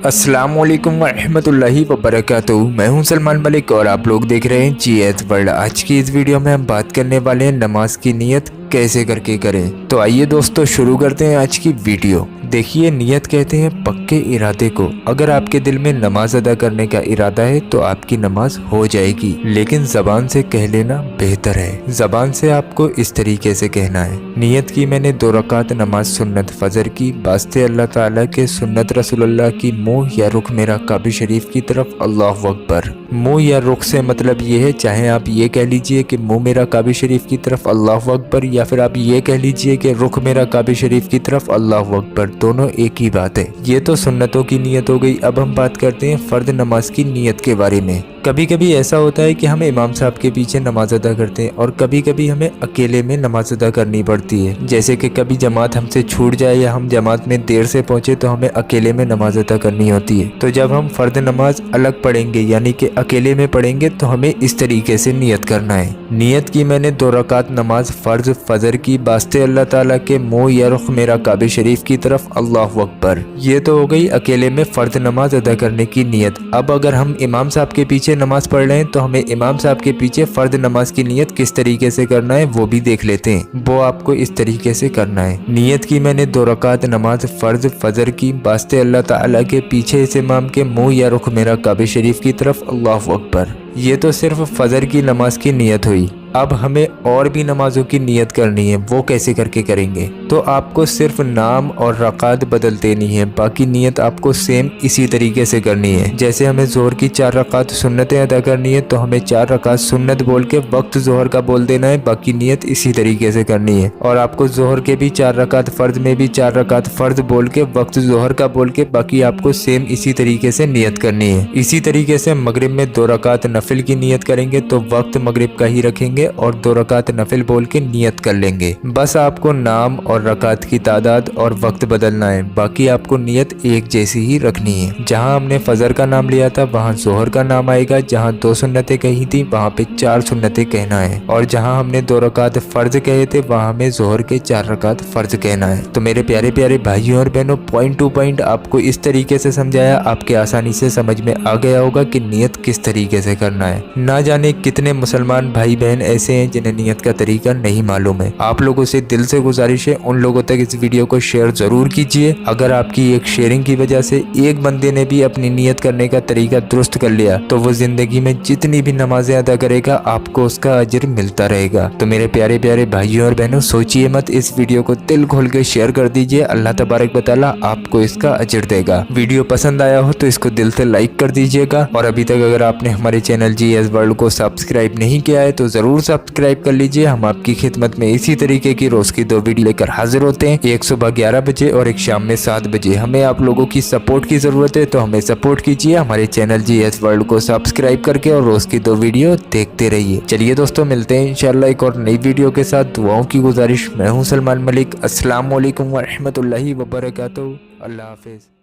अस्सलाम वालेकुम वरहमतुल्लाहि वबरकातुहू। मैं हूं सलमान मलिक और आप लोग देख रहे हैं GS वर्ल्ड। आज की इस वीडियो में हम बात करने वाले हैं नमाज की नियत कैसे करके करें। तो आइए दोस्तों शुरू करते हैं आज की वीडियो। देखिए, नियत कहते हैं पक्के इरादे को। अगर आपके दिल में नमाज अदा करने का इरादा है तो आपकी नमाज हो जाएगी, लेकिन जबान से कह लेना बेहतर है। जबान से आपको इस तरीके से कहना है, नियत की मैंने 2 रकात नमाज सुन्नत फजर की वास्ते अल्लाह ताला के सुन्नत रसूलुल्लाह की मुंह या रुख मेरा काबे शरीफ की तरफ अल्लाहु अकबर। मुंह या रुख से मतलब ये है, चाहे आप ये कह लीजिए कि मुंह मेरा काबे शरीफ की तरफ अल्लाहु अकबर, या फिर आप ये कह लीजिए कि रुख मेरा काबे शरीफ की तरफ अल्लाहु अकबर, दोनों एक ही बात है। ये तो सुन्नतों की नियत हो गई। अब हम बात करते हैं फर्द नमाज की नियत के बारे में। कभी कभी ऐसा होता है कि हम इमाम साहब के पीछे नमाज अदा करते हैं और कभी कभी हमें अकेले में नमाज अदा करनी पड़ती है। जैसे कि कभी जमात हमसे छूट जाए या हम जमात में देर से पहुंचे तो हमें अकेले में नमाज अदा करनी होती है। तो जब हम फर्द नमाज अलग पढ़ेंगे यानी कि अकेले में पढ़ेंगे तो हमें इस तरीके से नियत करना है। नियत की मैंने 2 रकात नमाज फर्ज फजर की वास्ते अल्लाह ताला के मुंह या रुख मेरा काबे शरीफ की तरफ अल्लाहु अकबर। ये तो हो गई अकेले में फर्द नमाज अदा करने की नियत। अब अगर हम इमाम साहब के पीछे नमाज पढ़ रहे हैं तो हमें इमाम साहब के पीछे फर्द नमाज की नियत किस तरीके से करना है वो भी देख लेते हैं। वो आपको इस तरीके से करना है, नियत की मैंने 2 रकात नमाज फर्ज फजर की वास्ते अल्लाह ताला के पीछे इस इमाम के मुंह या रुख मेरा काबे शरीफ की तरफ अल्लाहु अकबर। ये तो सिर्फ फजर की नमाज की नियत हुई। अब हमें और भी नमाजों की नियत करनी है, वो कैसे करके करेंगे। तो आपको सिर्फ नाम और रकात बदल देनी है, बाकी नियत आपको सेम इसी तरीके से करनी है। जैसे हमें जोहर की 4 रकात सुन्नतें अदा करनी है तो हमें 4 रकात सुन्नत बोल के वक्त जोहर का बोल देना है, बाकी नियत इसी तरीके से करनी है। और आपको जोहर के भी 4 रकात फर्ज में भी 4 रकात फर्ज बोल के वक्त जोहर का बोल के बाकी आपको सेम इसी तरीके से नियत करनी है। इसी तरीके से मगरिब में 2 रकात नफिल की नियत करेंगे तो वक्त मगरिब का ही रखेंगे और 2 रकात नफिल बोल के नियत कर लेंगे। बस आपको नाम और रकात की तादाद और वक्त बदलना है, बाकी आपको नियत एक जैसी ही रखनी है। जहां हमने फजर का नाम लिया था वहां जोहर का नाम आएगा, जहां 2 सुन्नतें कही थी वहां पे 4 सुन्नतें कहना है, और जहां हमने 2 रकात फर्ज कहे थे वहां हमें जोहर के 4 रकात फर्ज कहना है। तो मेरे प्यारे प्यारे भाइयों और बहनों, पॉइंट टू पॉइंट आपको इस तरीके से समझाया, आपके आसानी से समझ में आ गया होगा कि नियत किस तरीके से करना है। ना जाने कितने मुसलमान भाई बहन ऐसे हैं जिन्हें नियत का तरीका नहीं मालूम है। आप लोगों से दिल से गुजारिश है, उन लोगों तक इस वीडियो को शेयर जरूर कीजिए। अगर आपकी एक शेयरिंग की वजह से एक बंदे ने भी अपनी नियत करने का तरीका दुरुस्त कर लिया तो वो जिंदगी में जितनी भी नमाजें अदा करेगा आपको उसका अजर मिलता रहेगा। तो मेरे प्यारे प्यारे भाइयों और बहनों, सोचिए मत, इस वीडियो को दिल खोल के शेयर कर दीजिए। अल्लाह तबारक व तआला आपको इसका अजर देगा। वीडियो पसंद आया हो तो इसको दिल से लाइक कर दीजिएगा, और अभी तक अगर आपने हमारे चैनल GS वर्ल्ड को सब्सक्राइब नहीं किया है तो जरूर सब्सक्राइब कर लीजिए। हम आपकी खिदमत में इसी तरीके की रोज की 2 वीडियो लेकर हाजिर होते हैं, एक सुबह 11 बजे और एक शाम में 7 बजे। हमें आप लोगों की सपोर्ट की जरूरत है, तो हमें सपोर्ट कीजिए हमारे चैनल GS वर्ल्ड को सब्सक्राइब करके, और रोज की 2 वीडियो देखते रहिए। चलिए दोस्तों, मिलते हैं इंशाल्लाह एक और नई वीडियो के साथ। दुआओं की गुजारिश। मैं हूं सलमान मलिक। अस्सलाम वालेकुम वरहमतुल्लाहि वबरकातुहू। अल्लाह हाफिज।